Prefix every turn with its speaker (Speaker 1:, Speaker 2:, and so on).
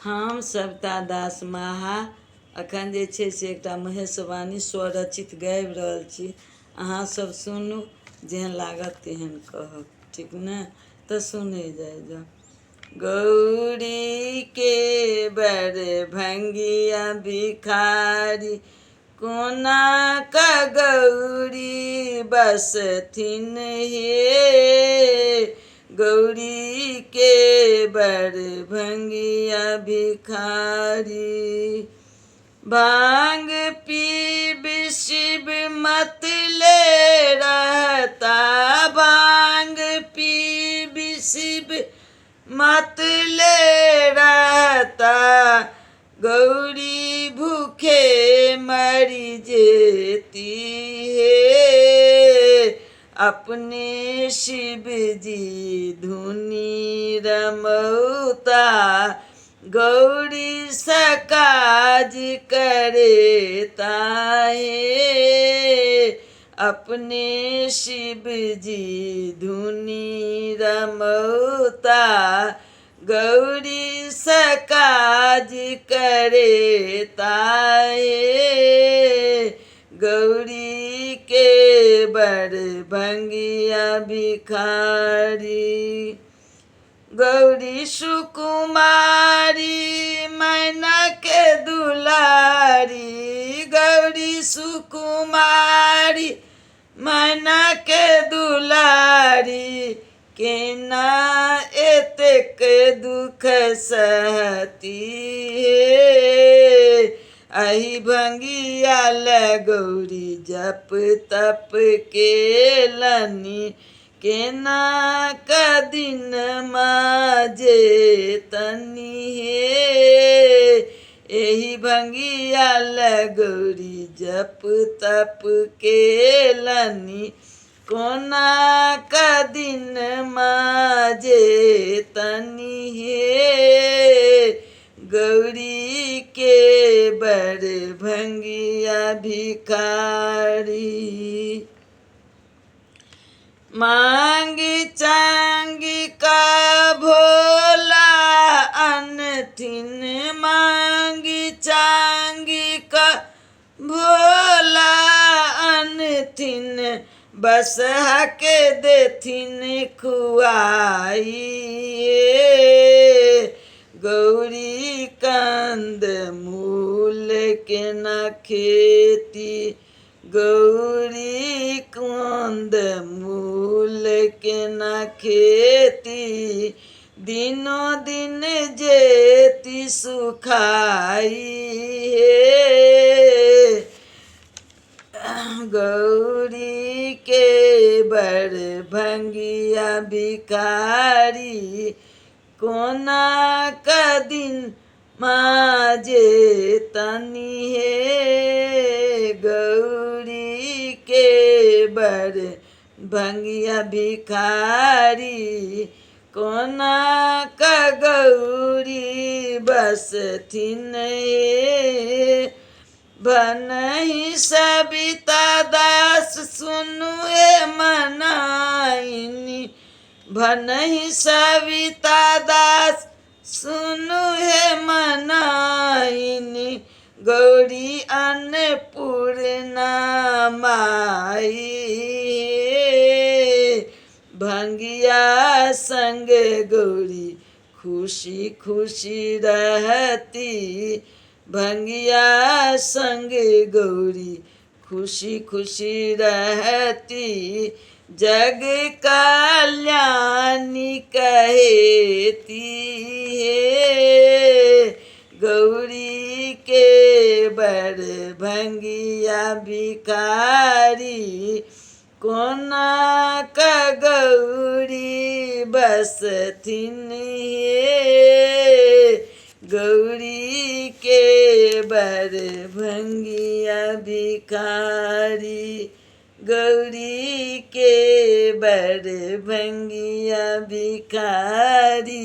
Speaker 1: हम सविता दास माहा अखन जे छै से एकटा महेशवाणी स्वरचित गाबि रहल छी। अहाँ सब सुनू, जेहन लागत तेहन कहब, ठीक ने? तऽ सुने जाए। गौरी के बर भंगिया भिखारी, कोना का गौरी बसथिन हे। गौरी के बर भंगिया भिखारी, भांग पीब शिव मत ले रहता। भांग पीब शिव मत ले रहता, गौरी भूखे मरी जेती है। अपने शिव जी धुनी रमौता, गौरी सकाज करेता है। अपने शिव जी धुनी रमौता, गौरी सकाज करेता है। गौरी के बर भंगिया भिखारी, गौरी सुकुमारी मैना के दुलारी। गौरी सुकुमारी मैना के दुलारी, केना एतेक दुख सहती है। अहि भंगिया ले गौरी जप तप केलनी, केना का दिन माजे तनी हे। एहि भंगिया ले गौरी जप तप केलनी, कोना का दिन माजे तनी हे। गौरी के बर भंगिया भिखारी, मांग चांग का भोला अनथिन। मांग चांग का भोला अनथिन, बसहा के देथिन खुआई। गौरी कंद मूल के न खेती, गौरी कंद मूल के न खेती। दिनों दिन जेती सुखाई है। गौरी के बर भंगिया भिखारी, कोना का दिन माजे तनी है। गौरी के बर भंगिया भिखारी, कोना का गौरी बसथिन है। भनहि सविता दास सुनु हे मनाइनी। भनहि सविता दास सुनु हे मनाइनी, गौरी अन्नपूर्णा माई। भंगिया संग गौरी खुशी खुशी रहती। भंगिया संग गौरी खुशी खुशी रहती, जग कल्याणी कहती है। गौरी के बर भंगिया भिखारी, कोना का गौरी बसथिन है। गौरी के बर भंगिया भिखारी, गौरी के बर भंगिया भिखारी।